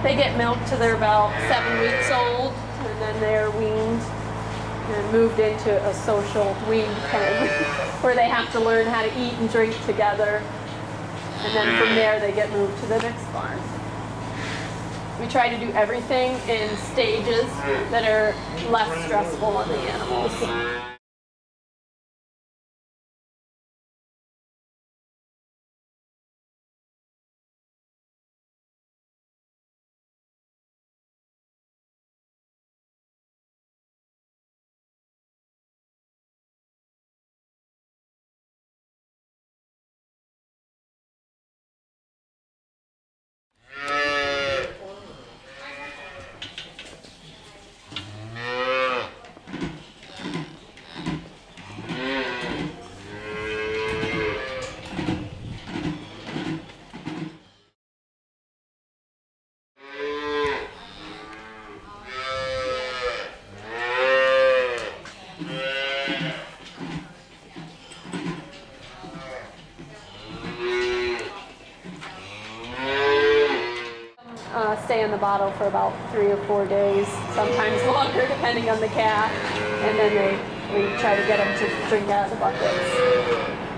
They get milked till they're about 7 weeks old, and then they're weaned and moved into a social wean pen where they have to learn how to eat and drink together. And then from there they get moved to the next barn. We try to do everything in stages that are less stressful on the animals. Stay in the bottle for about 3 or 4 days, sometimes longer depending on the cat, and then we try to get them to drink out of the buckets.